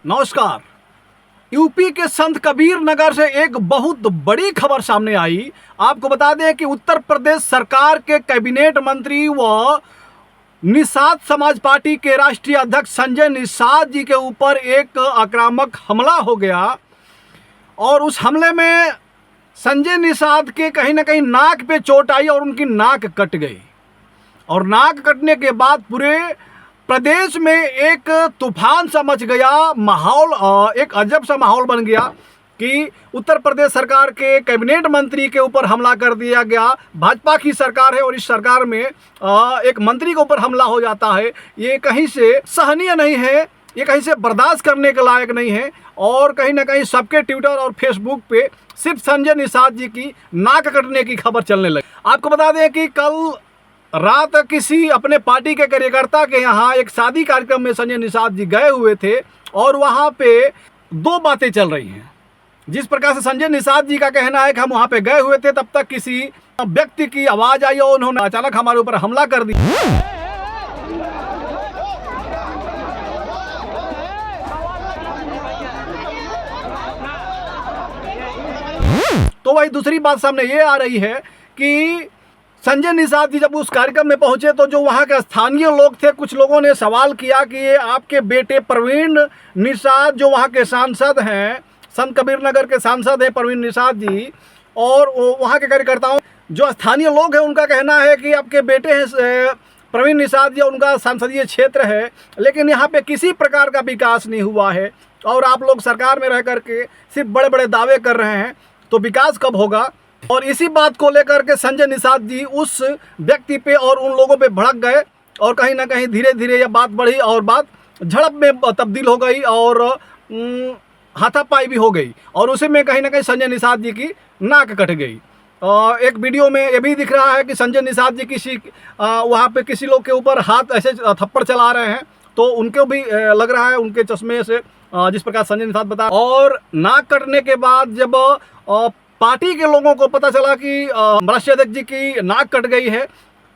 नमस्कार। यूपी के संत कबीर नगर से एक बहुत बड़ी खबर सामने आई। आपको बता दें कि उत्तर प्रदेश सरकार के कैबिनेट मंत्री व निषाद समाज पार्टी के राष्ट्रीय अध्यक्ष संजय निषाद जी के ऊपर एक आक्रामक हमला हो गया और उस हमले में संजय निषाद के कहीं ना कहीं नाक पे चोट आई और उनकी नाक कट गई। और नाक कटने के बाद पूरे प्रदेश में एक तूफान सा मच गया, माहौल एक अजब सा माहौल बन गया कि उत्तर प्रदेश सरकार के कैबिनेट मंत्री के ऊपर हमला कर दिया गया। भाजपा की सरकार है और इस सरकार में एक मंत्री के ऊपर हमला हो जाता है, ये कहीं से सहनीय नहीं है, ये कहीं से बर्दाश्त करने के लायक नहीं है। और कहीं ना कहीं सबके ट्विटर और फेसबुक पे सिर्फ संजय निषाद जी की नाक कटने की खबर चलने लगी। आपको बता दें कि कल रात किसी अपने पार्टी के कार्यकर्ता के यहाँ एक शादी कार्यक्रम में संजय निषाद जी गए हुए थे और वहाँ पे दो बातें चल रही हैं। जिस प्रकार से संजय निषाद जी का कहना है कि हम वहाँ पे गए हुए थे, तब तक किसी व्यक्ति की आवाज़ आई और उन्होंने अचानक हमारे ऊपर हमला कर दिया। तो वही दूसरी बात सामने ये आ रही है कि संजय निषाद जी जब उस कार्यक्रम में पहुंचे तो जो वहां के स्थानीय लोग थे, कुछ लोगों ने सवाल किया कि ये आपके बेटे प्रवीण निषाद जो वहां के सांसद हैं, संत कबीर नगर के सांसद हैं प्रवीण निषाद जी, और वहां के कार्यकर्ताओं जो स्थानीय लोग हैं उनका कहना है कि आपके बेटे हैं प्रवीण निषाद जी, उनका संसदीय क्षेत्र है, लेकिन यहाँ पे किसी प्रकार का विकास नहीं हुआ है और आप लोग सरकार में रह करके सिर्फ बड़े बड़े दावे कर रहे हैं, तो विकास कब होगा। और इसी बात को लेकर के संजय निषाद जी उस व्यक्ति पे और उन लोगों पे भड़क गए और कहीं ना कहीं धीरे धीरे यह बात बढ़ी और बात झड़प में तब्दील हो गई और हाथापाई भी हो गई और उसी में कहीं ना कहीं संजय निषाद जी की नाक कट गई। एक वीडियो में ये भी दिख रहा है कि संजय निषाद जी किसी वहाँ पे किसी लोग के ऊपर हाथ ऐसे थप्पड़ चला रहे हैं, तो उनको भी लग रहा है उनके चश्मे से, जिस प्रकार संजय निषाद बता। और नाक कटने के बाद जब पार्टी के लोगों को पता चला कि राष्ट्रीय अध्यक्ष जी की नाक कट गई है,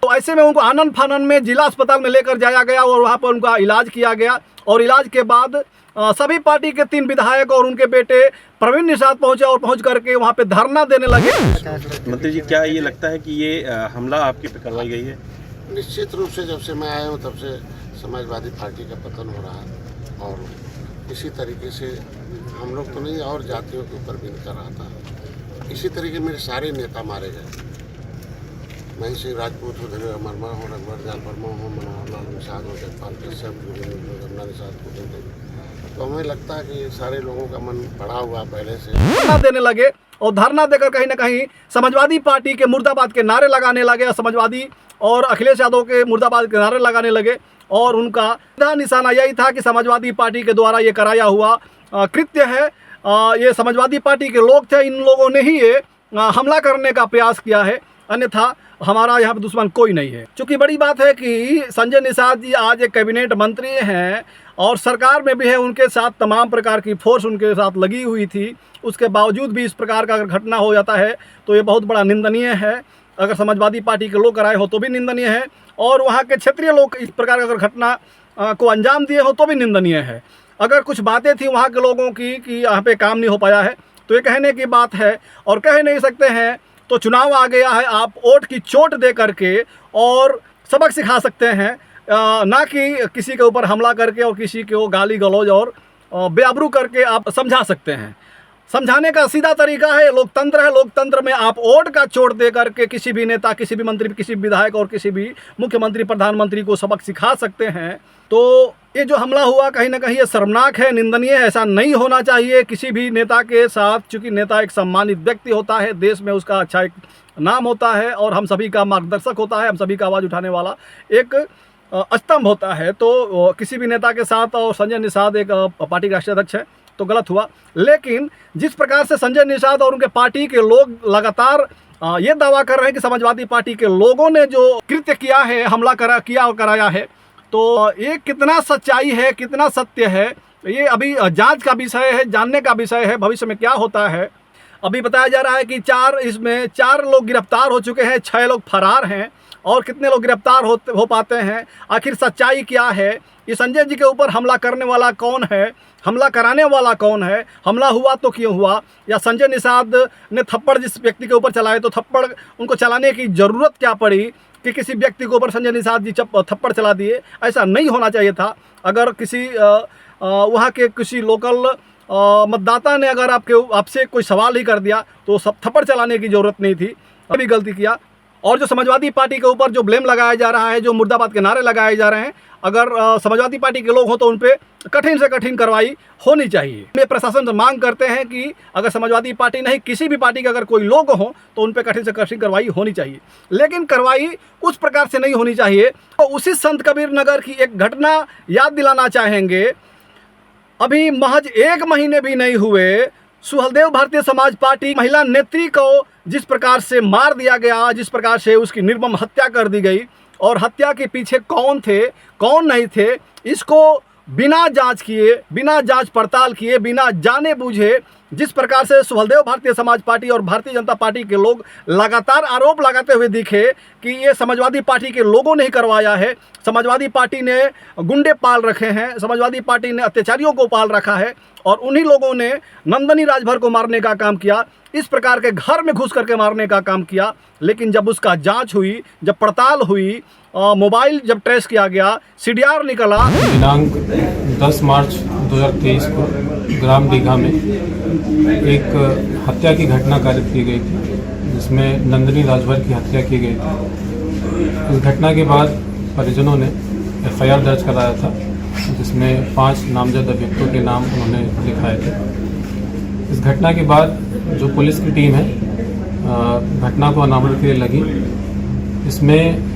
तो ऐसे में उनको आनन फानन में जिला अस्पताल में लेकर जाया गया और वहाँ पर उनका इलाज किया गया। और इलाज के बाद सभी पार्टी के 3 विधायक और उनके बेटे प्रवीण निषाद पहुंचे और पहुंच करके वहाँ पे धरना देने लगे। मंत्री जी, क्या ये लगता है कि ये हमला आपके पे करवाई गई है? निश्चित रूप से जब से मैं आया हूँ तब से समाजवादी पार्टी का पतन हो रहा है और इसी तरीके से हम लोग तो नहीं और जातियों के ऊपर भी कर रहा था। इसी तरीके मेरे सारे नेता मारे गए। मैं सिंह राजपूत हो, धीरे वर्मा हो, रघुवर जाल वर्मा हो, मनोहर लाल निषाद हो, जगपाल कश्यप, गन्ना निषाद को, तो हमें लगता है कि सारे लोगों का मन बढ़ा हुआ पहले से। धरना देने लगे और धरना देकर कहीं ना कहीं समाजवादी पार्टी के मुर्दाबाद के नारे लगाने लगे, समाजवादी और अखिलेश यादव के मुर्दाबाद के नारे लगाने लगे। और उनका निशाना यही था कि समाजवादी पार्टी के द्वारा ये कराया हुआ कृत्य है, ये समाजवादी पार्टी के लोग थे, इन लोगों ने ही ये हमला करने का प्रयास किया है, अन्यथा हमारा यहाँ पे दुश्मन कोई नहीं है। चूँकि बड़ी बात है कि संजय निषाद जी आज एक कैबिनेट मंत्री हैं और सरकार में भी है, उनके साथ तमाम प्रकार की फोर्स उनके साथ लगी हुई थी, उसके बावजूद भी इस प्रकार का अगर घटना हो जाता है तो ये बहुत बड़ा निंदनीय है। अगर समाजवादी पार्टी के लोग कराए हो तो भी निंदनीय है और वहाँ के क्षेत्रीय लोग इस प्रकार का अगर घटना को अंजाम दिए हो तो भी निंदनीय है। अगर कुछ बातें थी वहाँ के लोगों की कि यहाँ पे काम नहीं हो पाया है, तो ये कहने की बात है और कह नहीं सकते हैं। तो चुनाव आ गया है, आप वोट की चोट दे करके और सबक सिखा सकते हैं, ना कि किसी के ऊपर हमला करके और किसी को गाली गलौज और बेआबरू करके आप समझा सकते हैं। समझाने का सीधा तरीका है लोकतंत्र है। लोकतंत्र में आप वोट का चोट दे करके किसी भी नेता, किसी भी मंत्री, किसी भी विधायक और किसी भी मुख्यमंत्री, प्रधानमंत्री को सबक सिखा सकते हैं। तो ये जो हमला हुआ कहीं ना कहीं ये शर्मनाक है, निंदनीय है, ऐसा नहीं होना चाहिए किसी भी नेता के साथ। चूँकि नेता एक सम्मानित व्यक्ति होता है, देश में उसका अच्छा एक नाम होता है और हम सभी का मार्गदर्शक होता है, हम सभी का आवाज़ उठाने वाला एक स्तंभ होता है। तो किसी भी नेता के साथ, और संजय निषाद एक पार्टी के राष्ट्रीय अध्यक्ष है, तो गलत हुआ। लेकिन जिस प्रकार से संजय निषाद और उनके पार्टी के लोग लगातार ये दावा कर रहे हैं कि समाजवादी पार्टी के लोगों ने जो कृत्य किया है, हमला किया और कराया है, तो ये कितना सच्चाई है, कितना सत्य है, ये अभी जांच का विषय है, जानने का विषय है। भविष्य में क्या होता है। अभी बताया जा रहा है कि इसमें 4 लोग गिरफ्तार हो चुके हैं, 6 लोग फरार हैं और कितने लोग गिरफ्तार हो पाते हैं? आखिर सच्चाई क्या है? ये संजय जी के ऊपर हमला करने वाला कौन है? हमला कराने वाला कौन है? हमला हुआ तो क्यों हुआ? या संजय निषाद ने थप्पड़ जिस व्यक्ति के ऊपर चलाए तो थप्पड़ उनको चलाने की ज़रूरत क्या पड़ी कि किसी व्यक्ति के ऊपर संजय निषाद जी थप्पड़ चला दिए? ऐसा नहीं होना चाहिए था। अगर किसी वहाँ के किसी लोकल मतदाता ने अगर आपसे कोई सवाल ही कर दिया तो सब थप्पड़ चलाने की ज़रूरत नहीं थी। अभी गलती किया। और जो समाजवादी पार्टी के ऊपर जो ब्लेम लगाया जा रहा है, जो मुर्दाबाद के नारे लगाए जा रहे हैं, अगर समाजवादी पार्टी के लोग हों तो उन पर कठिन से कठिन कार्रवाई होनी चाहिए। वे प्रशासन से मांग करते हैं कि अगर समाजवादी पार्टी नहीं, किसी भी पार्टी के अगर कोई लोग हों तो उन पर कठिन से कठिन कार्रवाई होनी चाहिए। लेकिन कार्रवाई उस प्रकार से नहीं होनी चाहिए। तो उसी संत कबीर नगर की एक घटना याद दिलाना चाहेंगे। अभी महज 1 महीने भी नहीं हुए, सुहलदेव भारतीय समाज पार्टी महिला नेत्री को जिस प्रकार से मार दिया गया, जिस प्रकार से उसकी निर्मम हत्या कर दी गई, और हत्या के पीछे कौन थे कौन नहीं थे, इसको बिना जांच किए, बिना जांच पड़ताल किए, बिना जाने बूझे जिस प्रकार से सुहलदेव भारतीय समाज पार्टी और भारतीय जनता पार्टी के लोग लगातार आरोप लगाते हुए दिखे कि ये समाजवादी पार्टी के लोगों ने ही करवाया है, समाजवादी पार्टी ने गुंडे पाल रखे हैं, समाजवादी पार्टी ने अत्याचारियों को पाल रखा है और उन्हीं लोगों ने नंदनी राजभर को मारने का काम किया, इस प्रकार के घर में घुस करके मारने का काम किया। लेकिन जब उसका जांच हुई, जब पड़ताल हुई, मोबाइल जब ट्रेस किया गया, सीडीआर निकला। दिनांक 10 मार्च 2023 को ग्राम दीघा में एक हत्या की घटना कारित की गई थी, जिसमें नंदनी राजभर की हत्या की गई थी। इस घटना के बाद परिजनों ने एफआईआर दर्ज कराया था, जिसमें 5 नामजद अभियुक्तों के नाम उन्होंने लिखाए थे। इस घटना के बाद जो पुलिस की टीम है घटना को अनावरण के लिए लगी। इसमें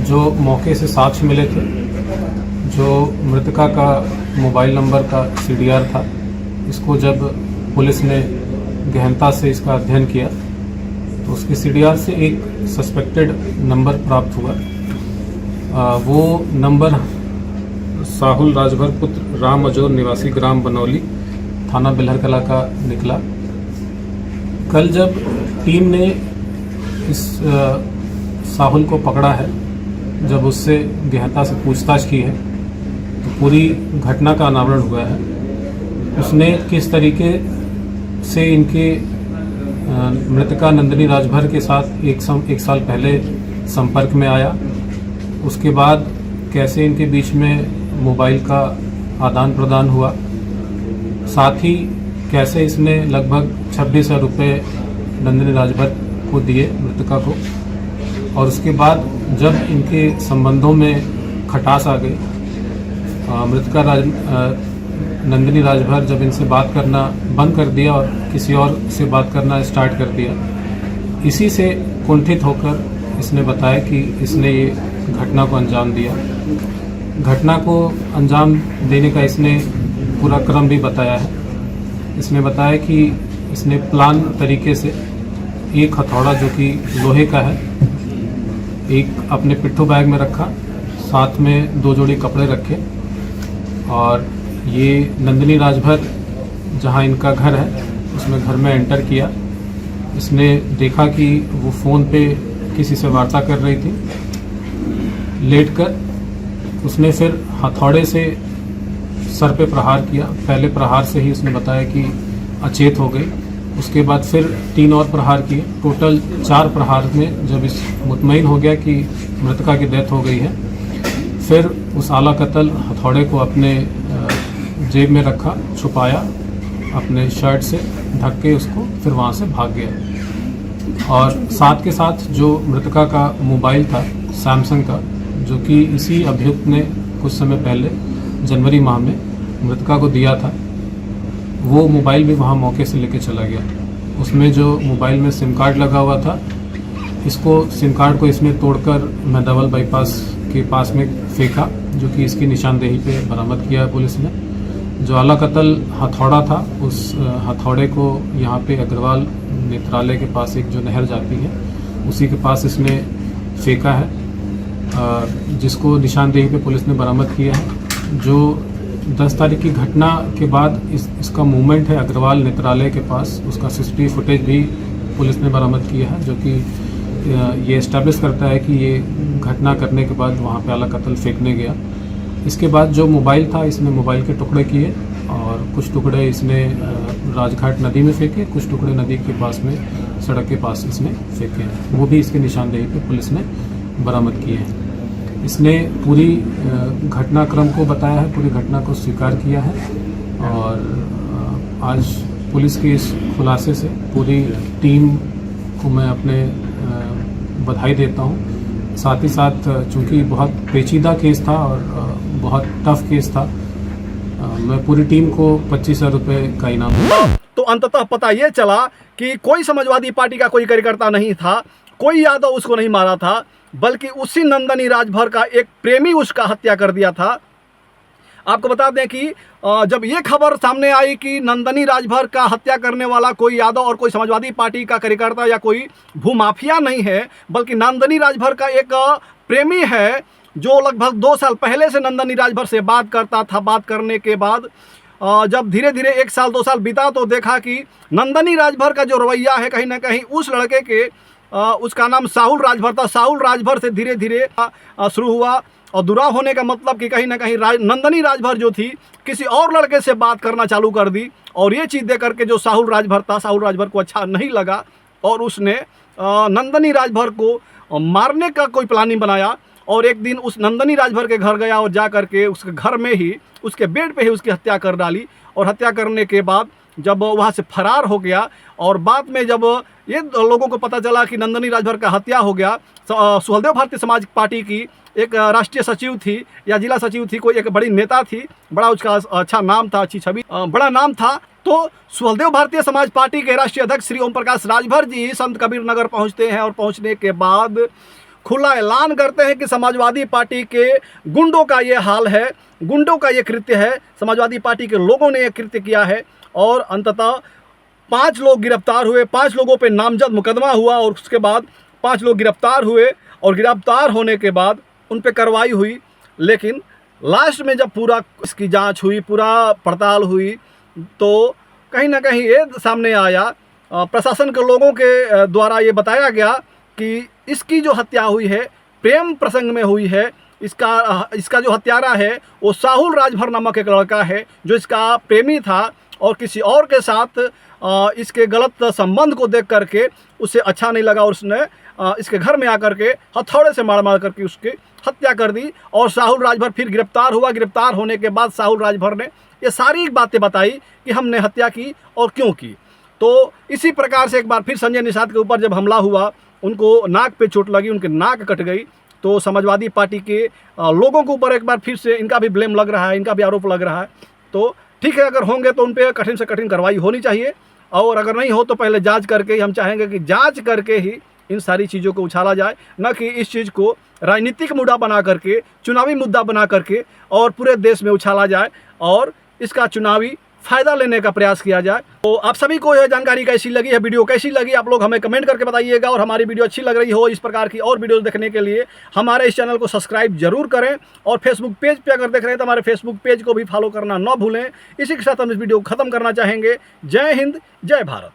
जो मौके से साक्ष्य मिले थे, जो मृतका का मोबाइल नंबर का सीडीआर था, इसको जब पुलिस ने गहनता से इसका अध्ययन किया तो उसके सीडीआर से एक सस्पेक्टेड नंबर प्राप्त हुआ। वो नंबर साहुल राजभर पुत्र राम अजोर निवासी ग्राम बनौली थाना बिल्हरकला का निकला। कल जब टीम ने इस साहुल को पकड़ा है, जब उससे गहनता से पूछताछ की है तो पूरी घटना का अनावरण हुआ है। उसने किस तरीके से इनके मृतका नंदनी राजभर के साथ एक साल पहले संपर्क में आया, उसके बाद कैसे इनके बीच में मोबाइल का आदान प्रदान हुआ, साथ ही कैसे इसने लगभग 26,000 रुपये नंदनी राजभर को दिए मृतका को, और उसके बाद जब इनके संबंधों में खटास आ गई, मृतका नंदनी राजभर जब इनसे बात करना बंद कर दिया और किसी और से बात करना स्टार्ट कर दिया, इसी से कुंठित होकर इसने बताया कि इसने ये घटना को अंजाम दिया। घटना को अंजाम देने का इसने पूरा क्रम भी बताया है। इसने बताया कि इसने प्लान तरीके से एक हथौड़ा जो कि लोहे का है, एक अपने पिट्ठू बैग में रखा, साथ में 2 जोड़ी कपड़े रखे, और ये नंदनी राजभर जहां इनका घर है उसमें घर में एंटर किया। इसने देखा कि वो फ़ोन पे किसी से वार्ता कर रही थी। लेटकर उसने फिर हथौड़े से सर पे प्रहार किया। पहले प्रहार से ही उसने बताया कि अचेत हो गई। उसके बाद फिर 3 और प्रहार किए। टोटल 4 प्रहार में जब इस मुतमईन हो गया कि मृतका की डेथ हो गई है, फिर उस आला कत्ल हथौड़े को अपने जेब में रखा, छुपाया, अपने शर्ट से ढक के उसको फिर वहाँ से भाग गया। और साथ के साथ जो मृतका का मोबाइल था सैमसंग का, जो कि इसी अभियुक्त ने कुछ समय पहले जनवरी माह में मृतका को दिया था, वो मोबाइल भी वहाँ मौके से लेके चला गया। उसमें जो मोबाइल में सिम कार्ड लगा हुआ था, इसको सिम कार्ड को इसने तोड़कर मेहदावल बाईपास के पास में फेंका, जो कि इसकी निशानदेही पे बरामद किया पुलिस ने। जो आला कत्ल हथौड़ा था, उस हथौड़े को यहाँ पे अग्रवाल नेत्रालय के पास एक जो नहर जाती है उसी के पास इसने फेंका है, जिसको निशानदेही पे पुलिस ने बरामद किया है। जो 10 तारीख की घटना के बाद इसका मूवमेंट है अग्रवाल नेत्रालय के पास, उसका CCTV फुटेज भी पुलिस ने बरामद किया है, जो कि ये इस्टेब्लिश करता है कि ये घटना करने के बाद वहाँ पे आला कत्ल फेंकने गया। इसके बाद जो मोबाइल था, इसने मोबाइल के टुकड़े किए और कुछ टुकड़े इसने राजघाट नदी में फेंके, कुछ टुकड़े नदी के पास में सड़क के पास इसने फेंके हैं। वो भी इसके निशानदेही पे पुलिस ने बरामद किए हैं। इसने पूरी घटनाक्रम को बताया है, पूरी घटना को स्वीकार किया है और आज पुलिस के इस खुलासे से पूरी टीम को मैं अपने बधाई देता हूँ। साथ ही साथ चूँकि बहुत पेचीदा केस था और बहुत टफ केस था, मैं पूरी टीम को 25,000 रुपये का इनाम दूंगा। तो अंततः पता ये चला कि कोई समाजवादी पार्टी का कोई कार्यकर्ता नहीं था, कोई यादव उसको नहीं मारा था, बल्कि उसी नंदनी राजभर का एक प्रेमी उसका हत्या कर दिया था। आपको बता दें कि जब ये खबर सामने आई कि नंदनी राजभर का हत्या करने वाला कोई यादव और कोई समाजवादी पार्टी का कार्यकर्ता या कोई भूमाफिया नहीं है, बल्कि नंदनी राजभर का एक प्रेमी है जो लगभग 2 साल पहले से नंदनी राजभर से बात करता था। बात करने के बाद जब धीरे धीरे 1 साल 2 साल बीता तो देखा कि नंदनी राजभर का जो रवैया है कहीं ना कहीं उस लड़के के उसका नाम साहुल राजभर था, साहुल राजभर से धीरे धीरे शुरू हुआ। और दुराव होने का मतलब कि कहीं ना कहीं नंदनी राजभर जो थी किसी और लड़के से बात करना चालू कर दी। और ये चीज़ देख करके जो साहुल राजभर था, साहुल राजभर को अच्छा नहीं लगा और उसने नंदनी राजभर को मारने का कोई प्लानिंग बनाया। और एक दिन उस नंदनी राजभर के घर गया और जा करके उसके घर में ही उसके बेड पे ही उसकी हत्या कर डाली। और हत्या करने के बाद जब वहाँ से फरार हो गया और बाद में जब ये लोगों को पता चला कि नंदनी राजभर का हत्या हो गया, सुहलदेव भारतीय समाज पार्टी की एक राष्ट्रीय सचिव थी या जिला सचिव थी, कोई एक बड़ी नेता थी, बड़ा उसका अच्छा नाम था, अच्छी छवि, बड़ा नाम था। तो सुहलदेव भारतीय समाज पार्टी के राष्ट्रीय अध्यक्ष श्री ओम प्रकाश राजभर जी संत कबीर नगर पहुँचते हैं और पहुँचने के बाद खुला ऐलान करते हैं कि समाजवादी पार्टी के गुंडों का ये हाल है, गुंडों का ये कृत्य है, समाजवादी पार्टी के लोगों ने ये कृत्य किया है। और अंततः 5 लोग गिरफ्तार हुए, 5 लोगों पे नामजद मुकदमा हुआ और उसके बाद 5 लोग गिरफ्तार हुए और गिरफ्तार होने के बाद उन पे कार्रवाई हुई। लेकिन लास्ट में जब पूरा इसकी जांच हुई, पूरा पड़ताल हुई, तो कहीं ना कहीं ये सामने आया, प्रशासन के लोगों के द्वारा ये बताया गया कि इसकी जो हत्या हुई है प्रेम प्रसंग में हुई है। इसका जो हत्यारा है वो साहुल राजभर नामक एक लड़का है जो इसका प्रेमी था और किसी और के साथ इसके गलत संबंध को देख करके उसे अच्छा नहीं लगा और उसने इसके घर में आकर के हथौड़े से मार मार करके उसकी हत्या कर दी। और साहुल राजभर फिर गिरफ्तार हुआ। गिरफ्तार होने के बाद साहुल राजभर ने ये सारी बातें बताई कि हमने हत्या की और क्यों की। तो इसी प्रकार से एक बार फिर संजय निषाद के ऊपर जब हमला हुआ, उनको नाक पे चोट लगी, उनकी नाक कट गई। तो समाजवादी पार्टी के लोगों के ऊपर एक बार फिर से इनका भी ब्लेम लग रहा है, इनका भी आरोप लग रहा है। तो ठीक है, अगर होंगे तो उन पर कठिन से कठिन कार्रवाई होनी चाहिए और अगर नहीं हो तो पहले जांच करके ही, हम चाहेंगे कि जांच करके ही इन सारी चीज़ों को उछाला जाए, न कि इस चीज़ को राजनीतिक मुद्दा बना करके, चुनावी मुद्दा बना करके और पूरे देश में उछाला जाए और इसका चुनावी फ़ायदा लेने का प्रयास किया जाए। तो आप सभी को यह जानकारी कैसी लगी है, वीडियो कैसी लगी, आप लोग हमें कमेंट करके बताइएगा। और हमारी वीडियो अच्छी लग रही हो, इस प्रकार की और वीडियोस देखने के लिए हमारे इस चैनल को सब्सक्राइब जरूर करें और फेसबुक पेज पे अगर देख रहे हैं तो हमारे फेसबुक पेज को भी फॉलो करना न भूलें। इसी के साथ हम इस वीडियो को ख़त्म करना चाहेंगे। जय हिंद, जय भारत।